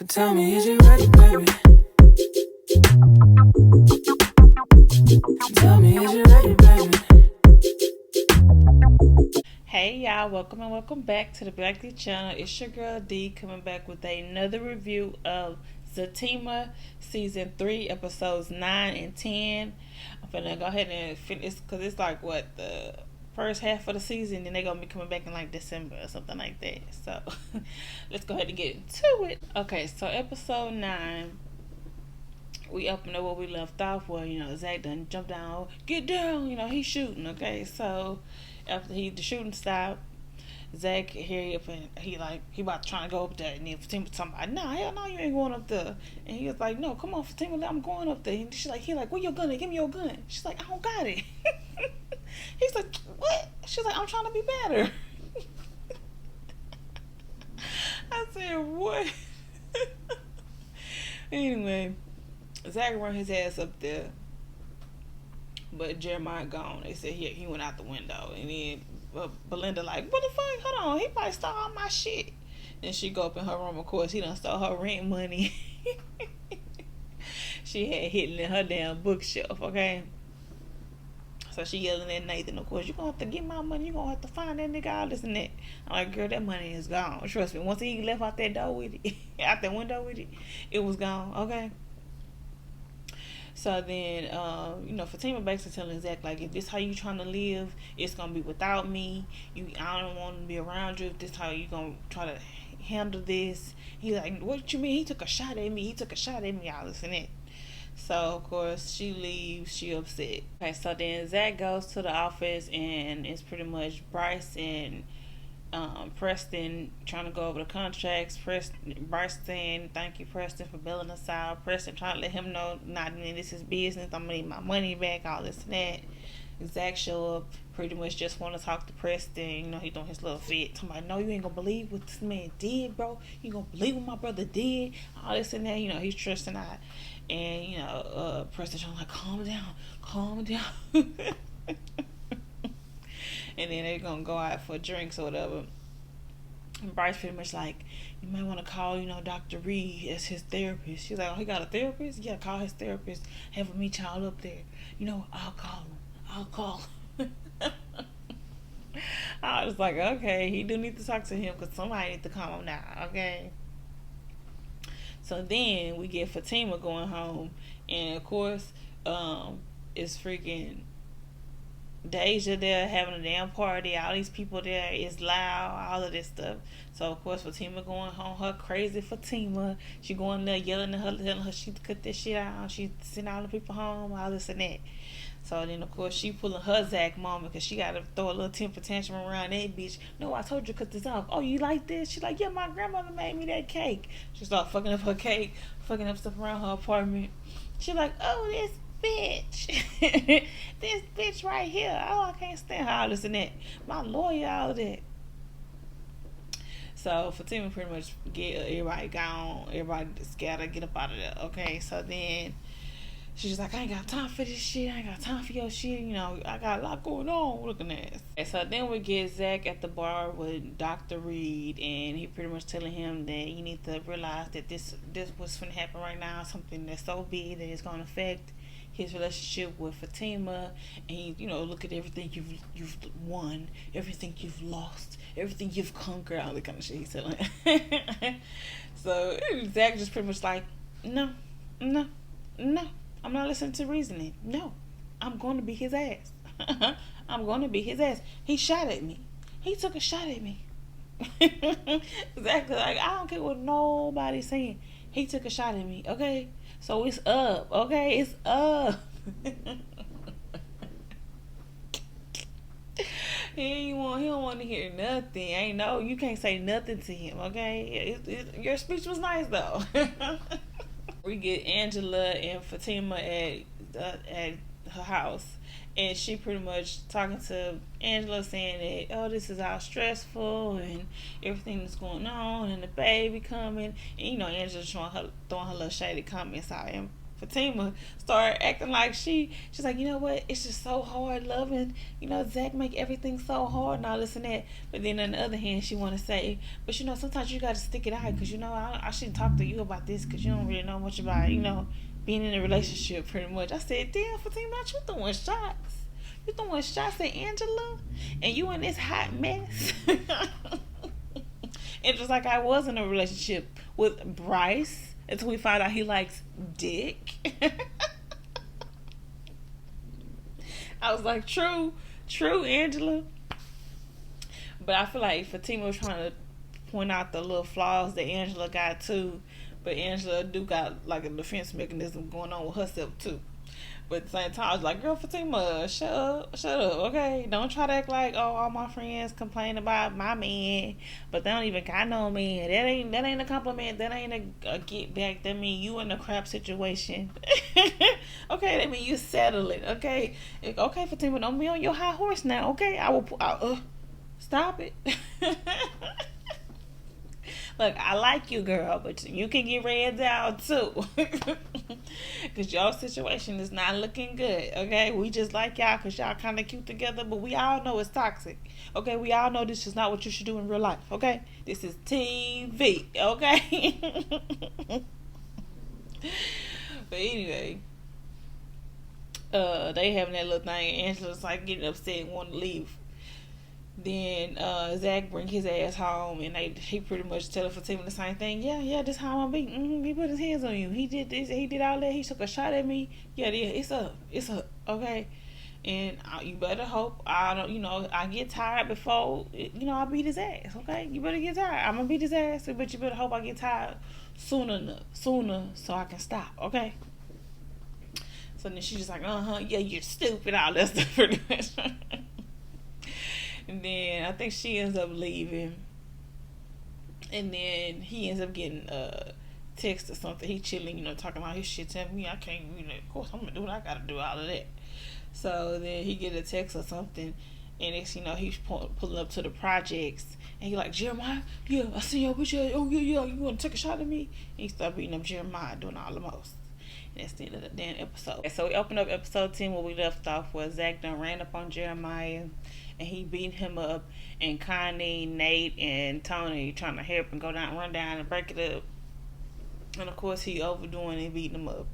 So tell me, is you ready, baby? Tell me, is you ready, baby? Hey y'all, welcome back to the belikedee channel. It's your girl D coming back with another review of Zatima season 3 episodes 9 and 10. I'm finna go ahead and finish because it's like what, the first half of the season, and they're gonna be coming back in like December or something like that. So let's go ahead and get into it. Okay, so episode 9, we open up where we left off, where Zach done jumped down, get down, he's shooting. Okay, so after the shooting stopped, Zach hurry up and he about trying to go up there, and then Fatima talking about, nah, hell no, you ain't going up there. And he was like, no, come on, Fatima, I'm going up there. And he like, where your gun at? Give me your gun. She's like, I don't got it. He's like, what? She's like, I'm trying to be better. I said, what? Anyway, Zach run his ass up there, but Jeremiah gone. They said he went out the window, and then Belinda like, what the fuck? Hold on, he probably stole all my shit. Then she go up in her room. Of course, he done stole her rent money. She had hidden in her damn bookshelf. Okay, so she yelling at Nathan. Of course, you gonna have to get my money. You gonna have to find that nigga, all this and that. I'm like, girl, that money is gone. Trust me. Once he left out that door with it, out that window with it was gone. Okay. So then, Fatima basically telling Zach, like, if this how you trying to live, it's gonna be without me. I don't want to be around you. If this how you gonna try to handle this, he's like, what you mean? He took a shot at me. All this and that. So of course she leaves. She upset. Okay, so then Zach goes to the office, and it's pretty much Bryce and Preston trying to go over the contracts. Bryce saying, thank you, Preston, for bailing us out. Preston trying to let him know, not in this is business. I'm gonna need my money back, all this and that. Zach show up, pretty much just want to talk to Preston. He doing his little fit. Somebody, no, you ain't gonna believe what this man did, bro. You gonna believe what my brother did, all this and that. He's trusting out. And Preston trying to like, calm down. And then they're gonna go out for drinks or whatever. And Bryce pretty much like, you might want to call, Dr. Reed as his therapist. She's like, oh, he got a therapist? Yeah, call his therapist. Have him meet y'all up there. I'll call him. I was like, okay, he do need to talk to him because somebody need to calm him down, okay? So then we get Fatima going home, and of course, it's freaking Deja there having a damn party. All these people there. It's loud. All of this stuff. So of course Fatima going home. Her crazy Fatima. She going there yelling at her, telling her she cut this shit out. She sending all the people home. All this and that. So then of course she pulling her Zach moment because she got to throw a little temper tantrum around that bitch. No, I told you to cut this off. Oh, you like this? She's like, yeah, my grandmother made me that cake. She start fucking up her cake, fucking up stuff around her apartment. She's like, oh, this bitch. This bitch right here. Oh, I can't stand her, all this and that. My lawyer, all of that. So Fatima pretty much get everybody gone. Everybody scatter, get up out of there. Okay, so then she's like, I ain't got time for this shit. I ain't got time for your shit. I got a lot going on. Looking at us. And so then we get Zach at the bar with Dr. Reed, and he pretty much telling him that you need to realize that this what's going to happen right now, something that's so big that it's going to affect his relationship with Fatima. And he, look at everything you've won, everything you've lost, everything you've conquered, all that kind of shit he's telling. So Zach just pretty much like, no, I'm not listening to reasoning. No, I'm going to be his ass. I'm going to be his ass. He shot at me. He took a shot at me. Exactly. Like, I don't care what nobody's saying. He took a shot at me. Okay, so it's up. Okay, it's up. He don't want to hear nothing. You can't say nothing to him. Okay, your speech was nice though. We get Angela and Fatima at her house, and she pretty much talking to Angela saying that, oh, this is all stressful and everything that's going on and the baby coming, and Angela throwing her little shady comments out, and Fatima started acting like she's like, you know what, it's just so hard loving, Zach make everything so hard and all this and that. But then on the other hand, she want to say, but sometimes you got to stick it out because I shouldn't talk to you about this because you don't really know much about being in a relationship pretty much. I said, damn, Fatima, not you throwing shots. You throwing shots at Angela and you in this hot mess. And just like I was in a relationship with Bryce until we found out he likes dick. I was like, true, Angela. But I feel like Fatima was trying to point out the little flaws that Angela got too. But Angela do got like a defense mechanism going on with herself too. But at the same time, I was like, girl, Fatima, shut up, okay? Don't try to act like, oh, all my friends complain about my man, but they don't even got no man. That ain't a compliment. That ain't a get back. That mean you in a crap situation. Okay, that mean you settling. Okay, Fatima, don't be on your high horse now. Okay, stop it. Look, I like you, girl, but you can get red down too. Because your situation is not looking good, okay? We just like y'all because y'all kind of cute together, but we all know it's toxic, okay? We all know this is not what you should do in real life, okay? This is TV, okay? But anyway, they having that little thing, and Angela's like getting upset and wanting to leave. Then Zach bring his ass home, and he pretty much tell Fatima the same thing. Yeah, this how I'm be. He put his hands on you. He did this. He did all that. He took a shot at me. Yeah, it's up. Okay. And you better hope I don't. I get tired before I beat his ass. Okay, you better get tired. I'm gonna beat his ass, but you better hope I get tired sooner, so I can stop. Okay. So then she's just like, yeah, you're stupid. All that stuff. Pretty much. And then I think she ends up leaving. And then he ends up getting a text or something. He chilling, talking all his shit, telling me I can't, of course I'm going to do what I got to do, all of that. So then he get a text or something. And next, he's pulling up to the projects. And he like, Jeremiah, yeah, I see your bitch. Oh, yeah, you want to take a shot at me? And he started beating up Jeremiah, doing all the most. And that's the end of the damn episode. So we opened up episode 10 where we left off where Zach done ran up on Jeremiah. And he beat him up, and Connie, Nate, and Tony trying to help and run down and break it up. And of course, he overdoing and beating him up.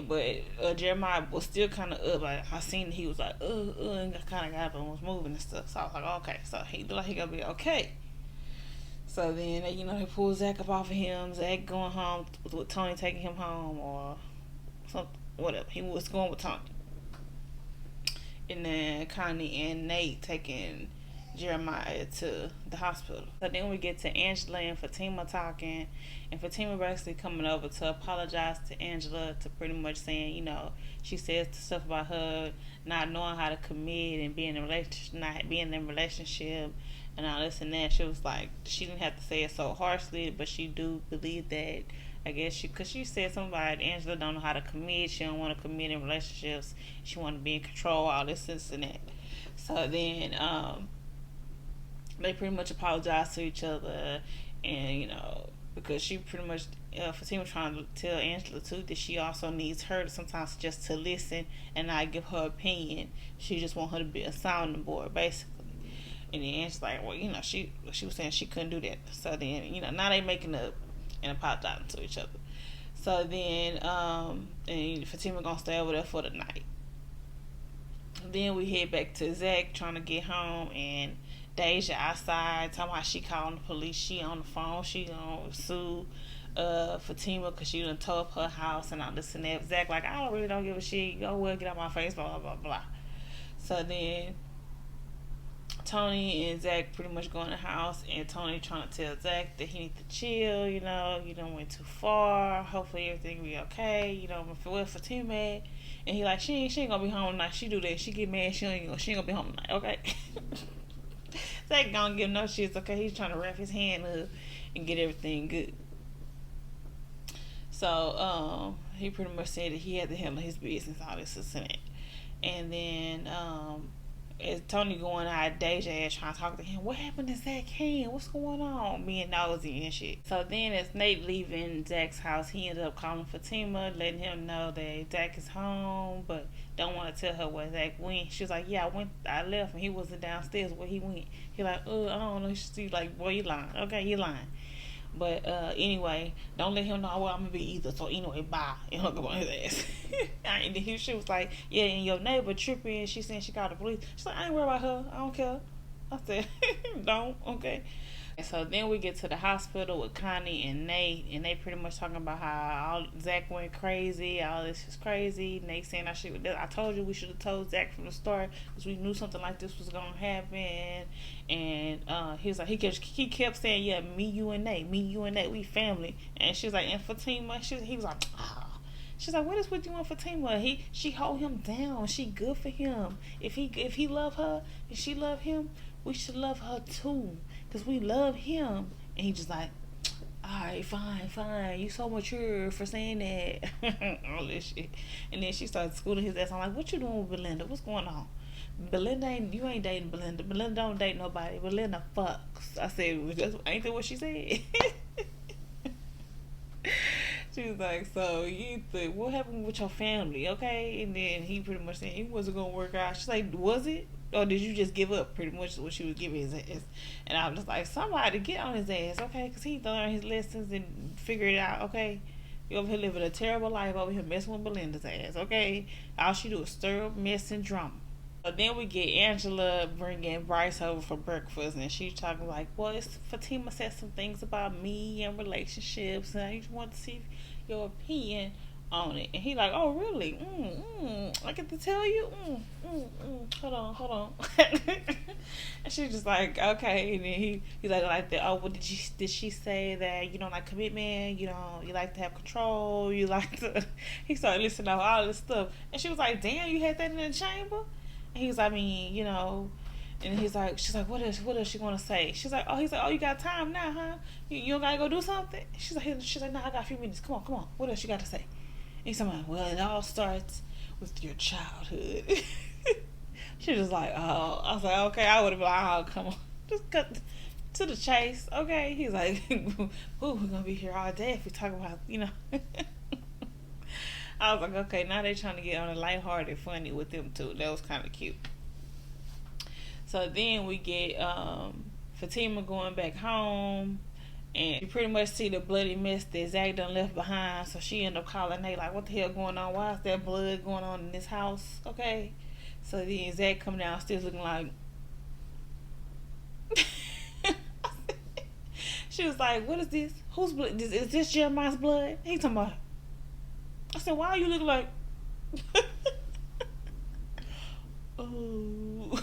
But Jeremiah was still kind of up. Like, I seen he was like, and kind of got up and was moving and stuff. So I was like, okay. So he looked like he gonna be okay. So then, they pull Zach up off of him. Zach going home with Tony taking him home or something, whatever. He was going with Tony. And then Connie and Nate taking Jeremiah to the hospital. So then we get to Angela and Fatima talking, and Fatima basically coming over to apologize to Angela, to pretty much saying, she says stuff about her not knowing how to commit and being in a relationship, not being in a relationship, and all this and that. She was like, she didn't have to say it so harshly, but she do believe that. I guess because she said something about Angela don't know how to commit. She don't want to commit in relationships. She want to be in control, all this and that. So then they pretty much apologize to each other, and because she pretty much Fatima trying to tell Angela too that she also needs her sometimes just to listen and not give her opinion. She just want her to be a sounding board basically. And then Angela's like, well, she was saying she couldn't do that. So then now they making up and apologizing to each other. So then and Fatima gonna stay over there for the night. Then we head back to Zach trying to get home, and Deja outside talking about she calling the police. She on the phone. She gonna sue Fatima because she done tore up her house and all this and that. Zach like, I don't give a shit. Go well, get out my face, blah blah blah. So then Tony and Zach pretty much go in the house, and Tony trying to tell Zach that he needs to chill, you done went too far, hopefully everything will be okay, with Fatima mad, and he like, she ain't gonna be home tonight, she do that, she get mad, she ain't gonna be home tonight, okay? Zach gonna give no shits, okay? He's trying to wrap his hand up and get everything good. So, he pretty much said that he had to handle his business, all this and that. And then, Is Tony going out Deja ass trying to talk to him? What happened to Zach Hand? What's going on? Being nosy and shit. So then as Nate leaving Zach's house, he ended up calling Fatima, letting him know that Zach is home, but don't want to tell her where Zach went. She was like, yeah, I left and he wasn't downstairs where he went. He like, I don't know. She's like, boy, you lying. Okay, you lying. But anyway, don't let him know where I'm gonna be either. So anyway, bye. And hung up on his ass. And then she was like, yeah, and your neighbor tripping. She saying she called the police. She's like, I ain't worried about her. I don't care. I said, don't, okay. And so then we get to the hospital with Connie and Nate, and they pretty much talking about how Zach went crazy, all this is crazy. Nate saying I told you we should have told Zach from the start because we knew something like this was gonna happen. And he was like he kept saying, yeah, me, you, and Nate, we family. And she was like, and Fatima, he was like, ah. She's like, what is with you and Fatima? She hold him down. She good for him. If he love her, if she love him, we should love her too. Because we love him. And he just like, alright, fine. You so mature for saying that. All this shit. And then she started schooling his ass. I'm like, what you doing with Belinda? What's going on? You ain't dating Belinda. Belinda don't date nobody. Belinda fucks. I said, ain't that what she said? She was like, so what happened with your family, okay? And then he pretty much said it wasn't gonna work out. She's like, was it? Or did you just give up? Pretty much what she was giving his ass. And I was just like, somebody get on his ass, okay? Because he learned his lessons and figured it out, okay? You over here living a terrible life over here messing with Belinda's ass, okay? All she do is stir up mess and drama. But then we get Angela bringing Bryce over for breakfast, and she's talking like, well, Fatima said some things about me and relationships, and I just want to see your opinion on it. And he like, oh, really? I get to tell you? Hold on. And she's just like, okay. And then he's like that. Oh, well, did she say that you don't like commitment? You like to have control? You like to? He started listening to all this stuff, and she was like, damn, you had that in the chamber? And he's like, and she's like, what else she want to say? She's like, he's like, oh, you got time now, huh? You don't gotta go do something? She's like, no, I got a few minutes. Come on. What else you got to say? And he's like, well, it all starts with your childhood. She was like, oh. I was like, okay. I would have been like, oh, come on. Just cut to the chase, okay? He's like, ooh, we're gonna be here all day if we talk about, I was like, okay, now they're trying to get on a lighthearted funny with them too. That was kind of cute. So then we get Fatima going back home, and you pretty much see the bloody mess that Zach done left behind. So she ended up calling Nate like, what the hell going on? Why is there blood going on in this house? Okay. So then Zach come downstairs looking like she was like, what is this? Whose blood? Is this Jeremiah's blood? He talking about. I said, why are you looking like oh.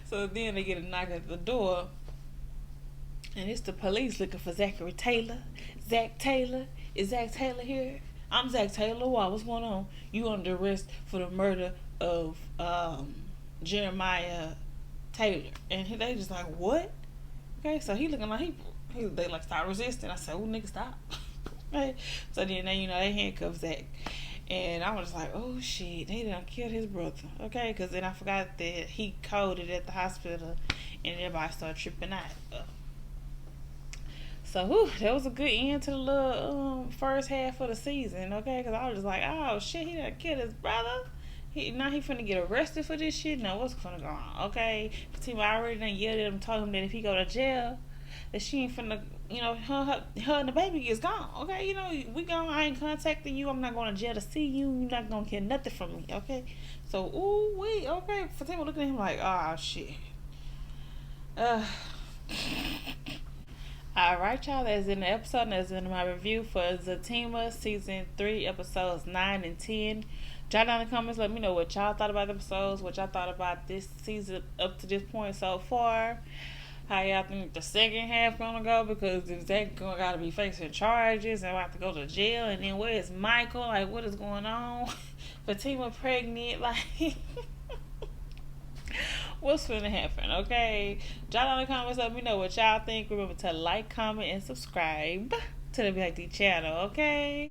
So then they get a knock at the door, and it's the police looking for Zachary Taylor. Zach Taylor? Is Zach Taylor here? I'm Zach Taylor. Why? What's going on? You under arrest for the murder of Jeremiah Taylor. And they just like, what? Okay, so he looking like they like stop resisting. I said, oh, nigga, stop. Right? So then they handcuff Zach. And I was like, oh shit, they done killed his brother. Okay, because then I forgot that he coded at the hospital and everybody started tripping out. So that was a good end to the little first half of the season, okay? Because I was just like, oh shit, he done killed his brother. Now he finna get arrested for this shit. Now what's finna go on? Okay, Fatima already done yelled at him, told him that if he go to jail, that she ain't finna, her and the baby is gone. Okay, we gone. I ain't contacting you. I'm not going to jail to see you. You're not gonna get nothing from me. Okay, so okay. Fatima looking at him like, oh shit. Alright, y'all, that's in the episode. That's in my review for Zatima season 3 episodes 9 and 10. Jot down in the comments, let me know what y'all thought about the episodes, what y'all thought about this season up to this point so far. How y'all think the second half gonna go, because if Zach gotta be facing charges and have to go to jail, and then where is Michael? Like, what is going on? Fatima pregnant, like what's gonna happen? Okay, jot down in the comments, let me know what y'all think. Remember to like, comment, and subscribe to the belikedee channel. Okay.